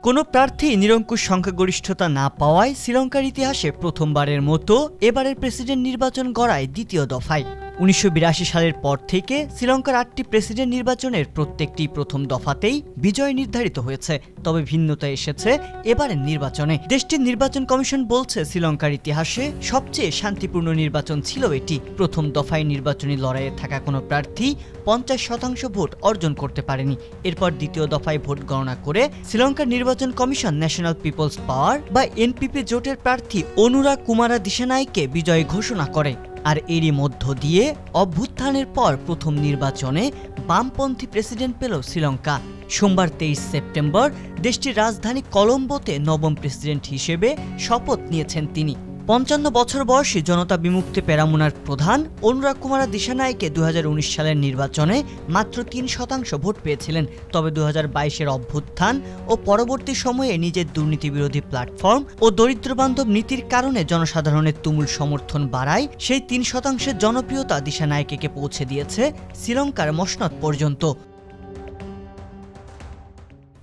কোনো প্রার্থী নিরঙ্কুশ সংখ্যাগরিষ্ঠতা না পাওয়ায় শ্রীলঙ্কার ইতিহাসে প্রথমবারের মতো এবারের প্রেসিডেন্ট নির্বাচন গড়ায় দ্বিতীয় দফায়। ১৯৮২ সালের পর থেকে শ্রীলঙ্কার ৮টি প্রেসিডেন্ট নির্বাচনের প্রত্যেকটি প্রথম দফাতেই বিজয় নির্ধারিত হয়েছে। তবে ভিন্নতা এসেছে এবারের নির্বাচনে। দেশটির নির্বাচন কমিশন বলছে শ্রীলঙ্কার ইতিহাসে সবচেয়ে শান্তিপূর্ণ নির্বাচন ছিল এটি। প্রথম দফায় নির্বাচনী লড়াইয়ে থাকা কোনো প্রার্থী ৫০% ভোট অর্জন করতে পারেনি। এরপর দ্বিতীয় দফায় ভোট গণনা করে শ্রীলঙ্কার নির্বাচন কমিশন ন্যাশনাল পিপলস পাওয়ার বা এনপিপি জোটের প্রার্থী অনুরা কুমারা দিশানাইকে বিজয়ী ঘোষণা করে। আর এরই মধ্য দিয়ে অভ্যুত্থানের পর প্রথম নির্বাচনে বামপন্থী প্রেসিডেন্ট পেল শ্রীলঙ্কা। সোমবার ২৩ সেপ্টেম্বর দেশটির রাজধানী কলম্বোতে নবম প্রেসিডেন্ট হিসেবে শপথ নিয়েছেন তিনি। ৫৫ বছর বয়সী জনতা বিমুক্তি পেরামুনার প্রধান অনুরা কুমারা দিশানাইকে ২০১৯ সালের নির্বাচনে মাত্র ৩% ভোট পেয়েছিলেন। তবে ২০২২-এর অভ্যুত্থান ও পরবর্তী সময়ে নিজের দুর্নীতিবিরোধী প্ল্যাটফর্ম ও দরিদ্রবান্ধব নীতির কারণে জনসাধারণের তুমুল সমর্থন বাড়ায় সেই ৩%-এর জনপ্রিয়তা দিশানাইকে পৌঁছে দিয়েছে শ্রীলঙ্কার মসনদ পর্যন্ত।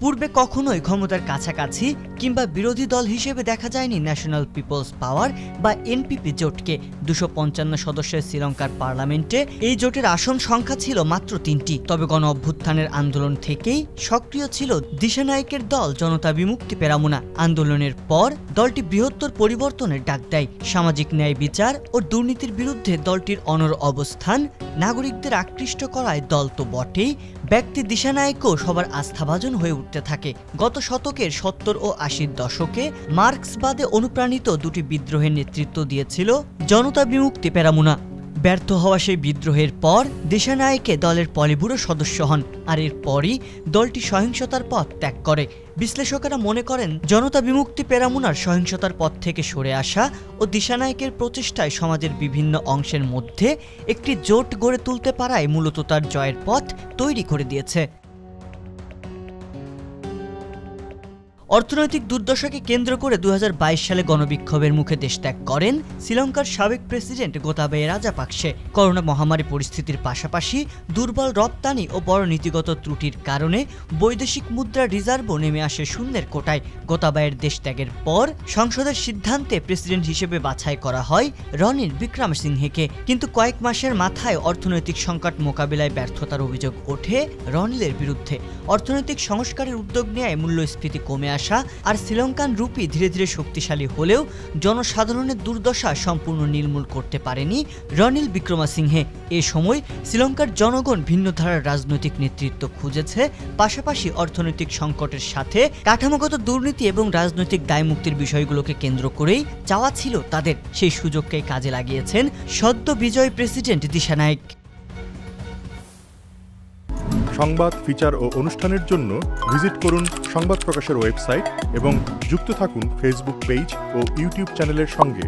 পূর্বে কখনোই ক্ষমতার কাছাকাছি কিংবা বিরোধী দল হিসেবে দেখা যায়নি ন্যাশনাল পিপলস পাওয়ার বা এনপিপি জোটকে। ২৫৫ সদস্যের শ্রীলঙ্কার পার্লামেন্টে এই জোটের আসন সংখ্যা ছিল মাত্র ৩টি। তবে গণ অভ্যুত্থানের আন্দোলন থেকেই সক্রিয় ছিল দিশানাইকের দল জনতা বিমুক্তি পেরামুনা। আন্দোলনের পর দলটি বৃহত্তর পরিবর্তনের ডাক দেয়। সামাজিক ন্যায় বিচার ও দুর্নীতির বিরুদ্ধে দলটির অনড় অবস্থান নাগরিকদের আকৃষ্ট করায় দল তো বটেই, ব্যক্তি দিশানাইকও সবার আস্থাভাজন হয়ে উঠতে থাকে। গত শতকের ৭০ ও ৮০-র দশকে মার্ক্সবাদে অনুপ্রাণিত দুটি বিদ্রোহের নেতৃত্ব দিয়েছিল জনতা বিমুক্তি পেরামুনা। ব্যর্থ হওয়া সেই বিদ্রোহের পর দিশানাইকে দলের পলিটব্যুরো সদস্য হন, আর এরপরই দলটি সহিংসতার পথ ত্যাগ করে। বিশ্লেষকেরা মনে করেন জনতা বিমুক্তি পেরামুনার সহিংসতার পথ থেকে সরে আসা ও দিশানাইকের প্রচেষ্টায় সমাজের বিভিন্ন অংশের মধ্যে একটি জোট গড়ে তুলতে পারায় মূলত তার জয়ের পথ তৈরি করে দিয়েছে। অর্থনৈতিক দুর্দশাকে কেন্দ্র করে ২০২২ সালে গণবিক্ষোভের মুখে দেশ ত্যাগ করেন শ্রীলঙ্কার সাবেক প্রেসিডেন্ট গোতাবায়া রাজাপাকসে। করোনা মহামারী পরিস্থিতির পাশাপাশি দুর্বল রপ্তানি ও বড় নীতিগত ত্রুটির কারণে বৈদেশিক মুদ্রার রিজার্ভও নেমে আসে শূন্যের কোটায়। গোতাবায়ের দেশ ত্যাগের পর সংসদের সিদ্ধান্তে প্রেসিডেন্ট হিসেবে বাছাই করা হয় রনিল বিক্রমসিংহেকে। কিন্তু কয়েক মাসের মাথায় অর্থনৈতিক সংকট মোকাবিলায় ব্যর্থতার অভিযোগ ওঠে রনিলের বিরুদ্ধে। অর্থনৈতিক সংস্কারের উদ্যোগ নেয় মূল্যস্ফীতি কমে আসা আর শ্রীলঙ্কান রুপি ধীরে ধীরে শক্তিশালী হলেও জনসাধারণের দুর্দশা সম্পূর্ণ নির্মূল করতে পারেনি রনিল বিক্রমসিংহে। এ সময় শ্রীলঙ্কার জনগণ ভিন্ন ধারার রাজনৈতিক নেতৃত্ব খুঁজেছে। পাশাপাশি অর্থনৈতিক সংকটের সাথে কাঠামোগত দুর্নীতি এবং রাজনৈতিক দায়মুক্তির বিষয়গুলোকে কেন্দ্র করেই চাওয়া ছিল তাদের। সেই সুযোগকে কাজে লাগিয়েছেন সদ্য বিজয়ী প্রেসিডেন্ট দিশানাইক। সংবাদ, ফিচার ও অনুষ্ঠানের জন্য ভিজিট করুন সংবাদ প্রকাশের ওয়েবসাইট এবং যুক্ত থাকুন ফেসবুক পেজ ও ইউটিউব চ্যানেলের সঙ্গে।